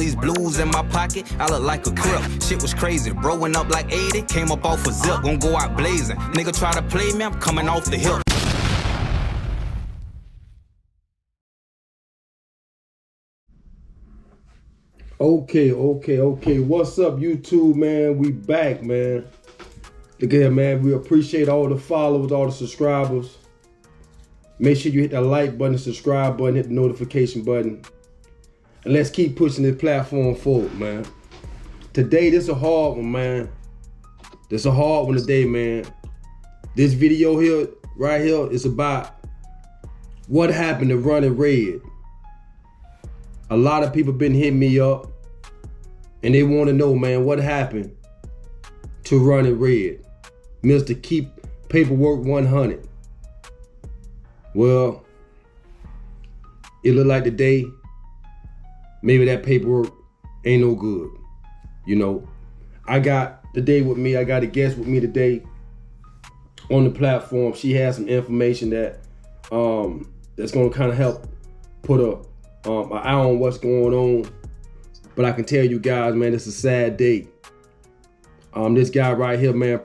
These blues in my pocket, I look like a crip. Shit was crazy, growing up like 80, came up off a zip, gon' go out blazing. Nigga try to play me, I'm coming off the hip. Okay. What's up, YouTube, man? We back, man. Look here, man. We appreciate all the followers, all the subscribers. Make sure you hit that like button, subscribe button, hit the notification button. And let's keep pushing this platform forward, man. Today, this is a hard one, man. This is a hard one today, man. This video here, right here, is about what happened to Ronnie Red. A lot of people been hitting me up and they want to know, man, what happened to Ronnie Red, Mr. Keep Paperwork 100. Well, it looked like today, maybe that paperwork ain't no good. You know, I got today with me, I got a guest with me today on the platform. She has some information that that's gonna kind of help put an eye on what's going on. But I can tell you guys, man, it's a sad day. This guy right here, man,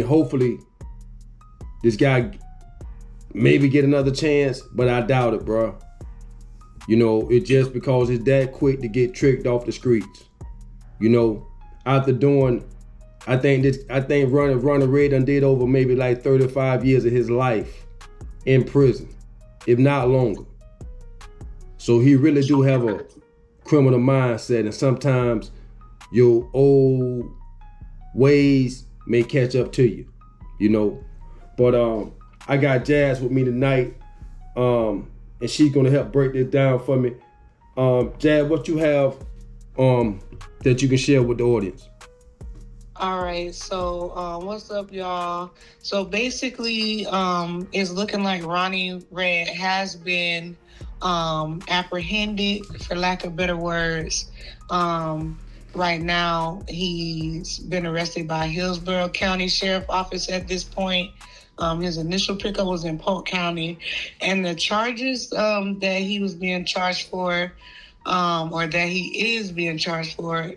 hopefully this guy maybe get another chance, but I doubt it, bro. You know, it's just because it's that quick to get tricked off the streets. You know, after doing, I think Ronnie Red done did over maybe like 35 years of his life in prison, if not longer. So he really do have a criminal mindset, and sometimes your old ways may catch up to you, you know. But I got Jazz with me tonight, and she's gonna help break this down for me. Jazz, what you have that you can share with the audience? All right, so what's up, y'all? So basically, it's looking like Ronnie Red has been apprehended, for lack of better words. Right now, he's been arrested by Hillsborough County Sheriff Office at this point. His initial pickup was in Polk County, and the charges that he was being charged for, or that he is being charged for,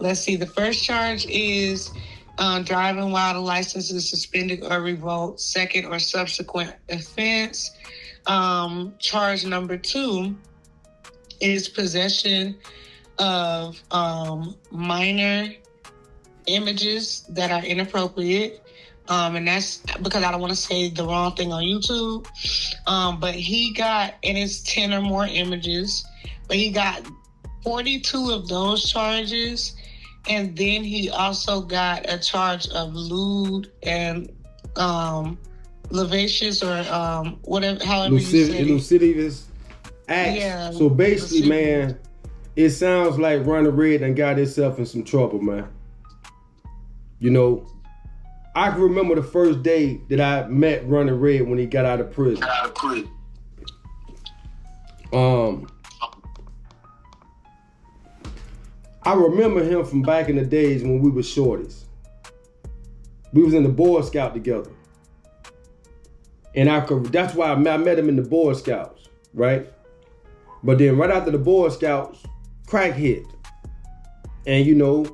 let's see, the first charge is driving while the license is suspended or revoked, second or subsequent offense. Charge number 2 is possession of minor images that are inappropriate. And that's because I don't want to say the wrong thing on YouTube. But he got, and it's 10 or more images, but he got 42 of those charges. And then he also got a charge of lewd and lascivious, or whatever, however you say it. Lascivious acts. Yeah, so basically, man, it sounds like Ronnie Red done got himself in some trouble, man. You know, I can remember the first day that I met Ronnie Red when he got out of prison. I remember him from back in the days when we were shorties. We was in the Boy Scout together. And that's why I met him in the Boy Scouts, right? But then right after the Boy Scouts, crack hit. And you know,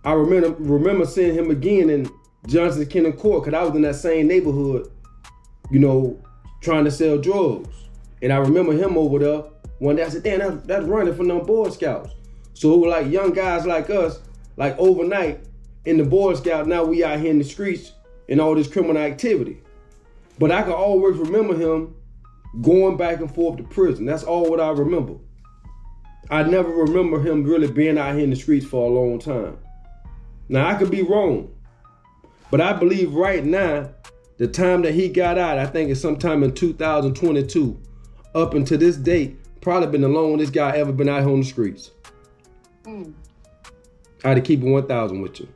I remember seeing him again in Johnson County Court, because I was in that same neighborhood, you know, trying to sell drugs. And I remember him over there. One day I said, damn, that's Ronnie from them Boy Scouts. So it was like young guys like us, like overnight in the Boy Scout, now we out here in the streets and all this criminal activity. But I can always remember him going back and forth to prison. That's all what I remember. I never remember him really being out here in the streets for a long time. Now I could be wrong, but I believe right now, the time that he got out, I think it's sometime in 2022, up until this date, probably been the longest this guy ever been out here on the streets. I had to keep it 1,000 with you.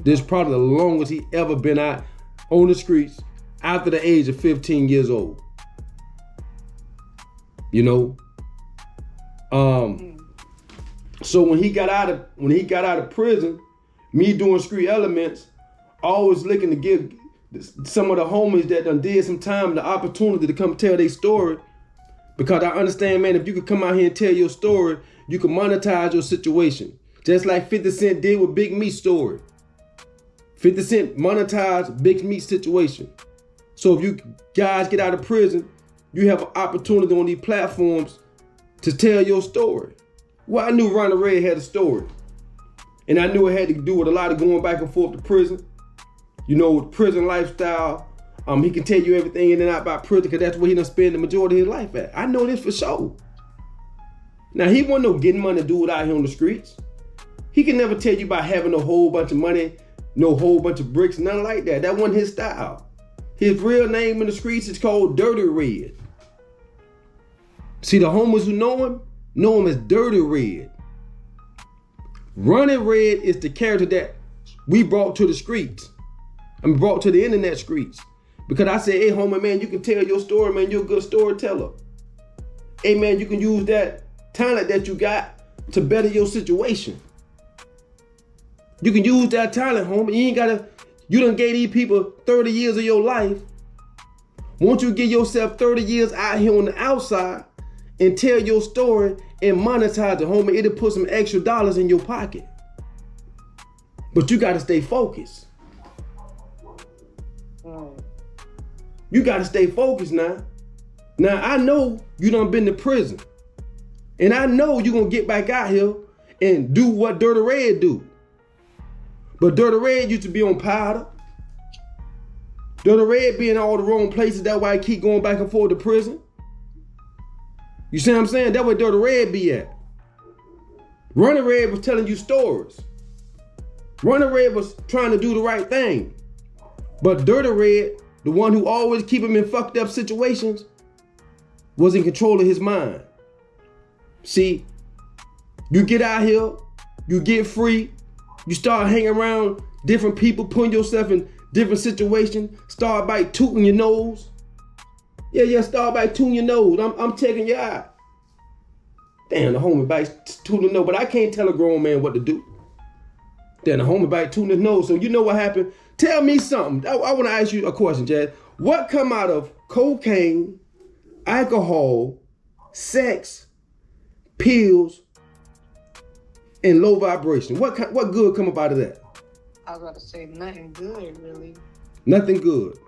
This is probably the longest he ever been out on the streets after the age of 15 years old. You know? So when he got out of prison, me doing Street Elements, always looking to give some of the homies that done did some time the opportunity to come tell their story, Because I understand, man, if you could come out here and tell your story, you can monetize your situation. Just like 50 Cent did with Big Meat's story. 50 Cent monetized Big Meat's situation. So if you guys get out of prison, you have an opportunity on these platforms to tell your story. Well, I knew Ronnie Red had a story. And I knew it had to do with a lot of going back and forth to prison. You know, prison lifestyle. He can tell you everything in and out about prison because that's where he done spend the majority of his life at. I know this for sure. Now, he wasn't no getting money dude out here on the streets. He can never tell you about having a whole bunch of money, no whole bunch of bricks, nothing like that. That wasn't his style. His real name in the streets is called Dirty Red. See, the homies who know him as Dirty Red. Ronnie Red is the character that we brought to the streets. Brought to the internet streets. Because I said, hey, homie, man, you can tell your story, man. You're a good storyteller. Hey, man, you can use that talent that you got to better your situation. You can use that talent, homie. You done gave these people 30 years of your life. Won't you give yourself 30 years out here on the outside and tell your story and monetize it, homie? It'll put some extra dollars in your pocket. But you got to stay focused. You got to stay focused now. Now, I know you done been to prison. And I know you're going to get back out here and do what Dirty Red do. But Dirty Red used to be on powder. Dirty Red be in all the wrong places. That's why he keep going back and forth to prison. You see what I'm saying? That's where Dirty Red be at. Ronnie Red was telling you stories. Ronnie Red was trying to do the right thing. But Dirty Red, the one who always keep him in fucked up situations, was in control of his mind. See, you get out here, you get free, you start hanging around different people, putting yourself in different situations, start by tooting your nose. Yeah, start by tooting your nose. I'm checking you out. Damn, the homie bites tooting the nose, but I can't tell a grown man what to do. Then the homie bite tooting his nose. So you know what happened? Tell me something. I want to ask you a question, Jazz. What come out of cocaine, alcohol, sex, pills, and low vibration? What good come up out of that? I was about to say nothing good, really. Nothing good.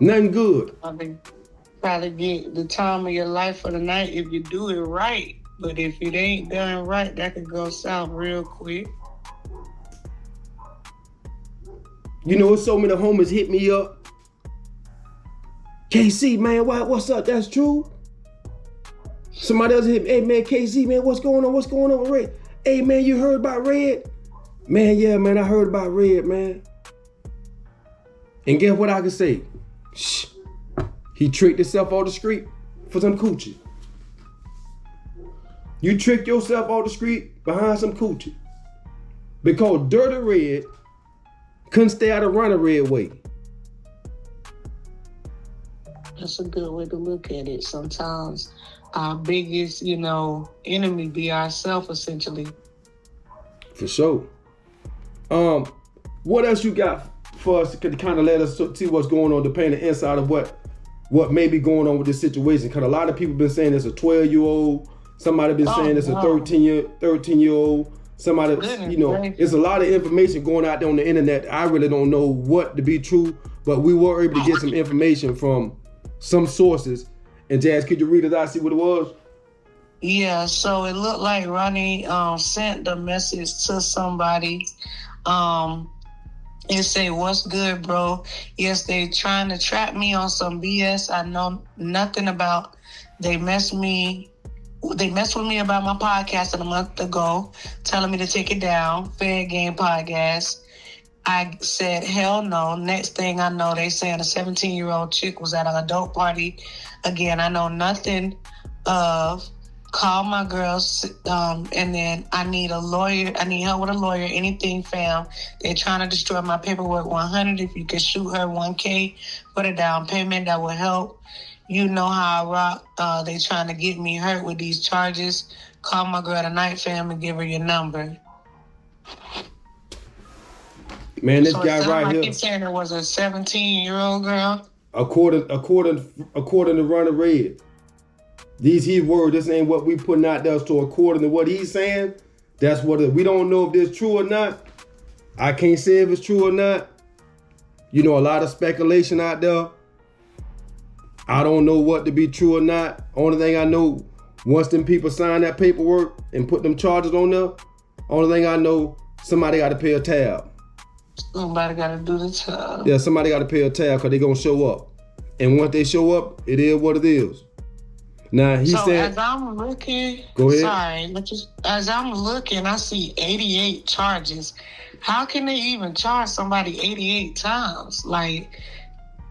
Nothing good. I mean, probably get the time of your life for the night if you do it right. But if it ain't done right, that could go south real quick. You know, so many homies hit me up. KC, man, what's up? That's true? Somebody else hit me. Hey, man, KC, man, what's going on? What's going on with Red? Hey, man, you heard about Red? Man, yeah, man, I heard about Red, man. And guess what I can say? Shh. He tricked himself off the street for some coochie. You tricked yourself off the street behind some coochie. Because Dirty Red couldn't stay out of Ronnie Red way. That's a good way to look at it. Sometimes our biggest, enemy be ourselves, essentially. For sure. What else you got for us to kind of let us see what's going on, to paint the inside of what may be going on with this situation? Because a lot of people been saying it's a 12-year-old. Somebody been saying it's a 13-year-old. Somebody, it's a lot of information going out there on the internet. I really don't know what to be true, but we were able to get some information from some sources. And Jazz, could you read it out, see what it was? Yeah, so it looked like Ronnie sent the message to somebody and say, "What's good, bro? Yes, they trying to trap me on some BS I know nothing about. They messed with me about my podcast a month ago, telling me to take it down, Fair Game Podcast. I said, hell no. Next thing I know, they saying a 17-year-old chick was at an adult party. Again, I know nothing of. Call my girls, and then I need a lawyer. I need help with a lawyer. Anything, fam. They're trying to destroy my paperwork. 100. If you could shoot her $1K for the down payment, that would help. You know how I rock. They trying to get me hurt with these charges. Call my girl tonight, fam, and give her your number." Man, this guy right here. He's saying it was a 17-year-old girl. According to Ronnie Red. These his words. This ain't what we putting out there. So according to what he's saying, that's what we don't know if this true or not. I can't say if it's true or not. You know, a lot of speculation out there. I don't know what to be true or not. Only thing I know, once them people sign that paperwork and put them charges on there, only thing I know, somebody got to pay a tab. Somebody got to do the tab. Yeah, somebody got to pay a tab because they going to show up. And once they show up, it is what it is. Now, he said... as I'm looking... Go ahead. Sorry, but as I'm looking, I see 88 charges. How can they even charge somebody 88 times? Like,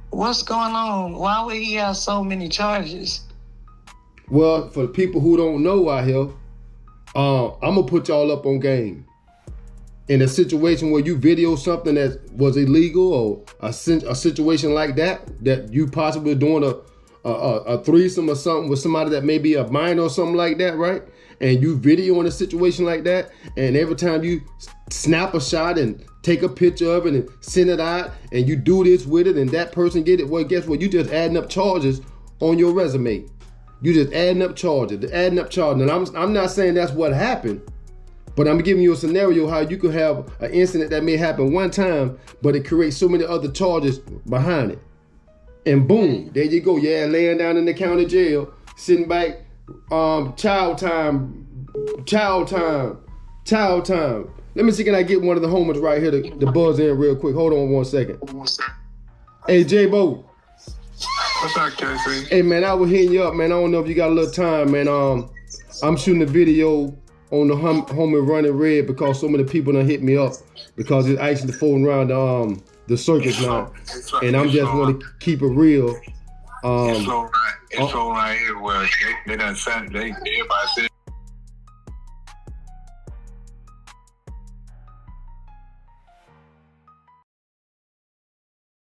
what's going on? Why would he have so many charges? Well, for the people who don't know out here, I'm going to put y'all up on game. In a situation where you video something that was illegal or a situation like that you possibly doing a threesome or something with somebody that may be a minor or something like that, right? And you video in a situation like that, and every time you snap a shot and take a picture of it and send it out, and you do this with it, and that person get it, well, guess what? You just adding up charges on your resume. You just adding up charges, And I'm not saying that's what happened, but I'm giving you a scenario how you could have an incident that may happen one time, but it creates so many other charges behind it. And boom, there you go. Yeah, laying down in the county jail, sitting back, child time. Let me see, can I get one of the homers right here to buzz in real quick? Hold on 1 second. Hey, J-Bo. What's up, Casey? Hey, man, I was hitting you up, man. I don't know if you got a little time, man. I'm shooting a video on the homie Ronnie Red because so many people done hit me up because it's actually floating around the circus now. And I'm just want to keep it real. It's floating right everywhere. They done sent, everybody said